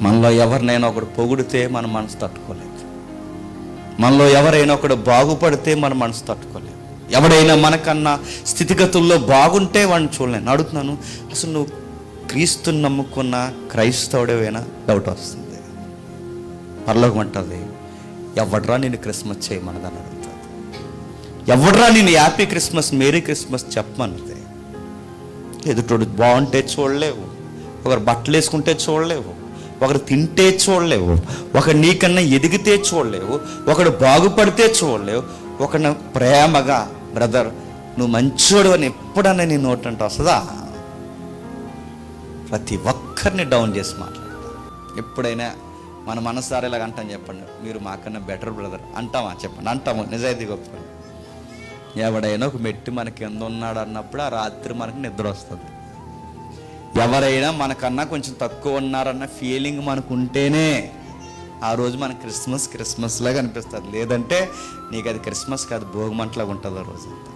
మనలో ఎవరినైనా ఒకడు పొగిడితే మన మనసు తట్టుకోలేదు. మనలో ఎవరైనా ఒకడు బాగుపడితే మన మనసు తట్టుకోలేదు. ఎవడైనా మనకన్నా స్థితిగతుల్లో బాగుంటే వాడిని చూడలేను. అడుగుతున్నాను, అసలు నువ్వు క్రీస్తుని నమ్ముకున్న క్రైస్తవుడేమైనా డౌట్ వస్తుంది. పరలోకం అంటుంది, ఎవడ్రా నేను క్రిస్మస్ చేయమన్నదని అడుగుతుంది. ఎవడ్రా నేను హ్యాపీ క్రిస్మస్, మేరీ క్రిస్మస్ చెప్పమన్నది. ఎదుటోడు బాగుంటే చూడలేవు, ఒకరు బట్టలు వేసుకుంటే చూడలేవు, ఒకరు తింటే చూడలేవు, ఒకడు నీకన్నా ఎదిగితే చూడలేవు, ఒకడు బాగుపడితే చూడలేవు. ఒకడు ప్రేమగా బ్రదర్ నువ్వు మంచోడు అని ఎప్పుడన్నా నీ నోటంటే వస్తుందా? ప్రతి ఒక్కరిని డౌన్ చేసి మాట్లాడతాం. ఎప్పుడైనా మన మనసారి ఇలాగ అంటాం చెప్పండి, మీరు మాకన్నా బెటర్ బ్రదర్ అంటామా చెప్పండి? అంటాము. నిజాయితీ గొప్ప. ఎవడైనా ఒక మెట్టి మనకి కింద ఉన్నాడు అన్నప్పుడు ఆ రాత్రి మనకు నిద్ర వస్తుంది. ఎవరైనా మనకన్నా కొంచెం తక్కువ ఉన్నారన్న ఫీలింగ్ మనకు ఉంటేనే ఆ రోజు మనకు క్రిస్మస్ లాగా అనిపిస్తుంది. లేదంటే నీకు అది క్రిస్మస్ కాదు, భోగిమంటలాగా ఉంటుంది ఆ రోజు అంతా.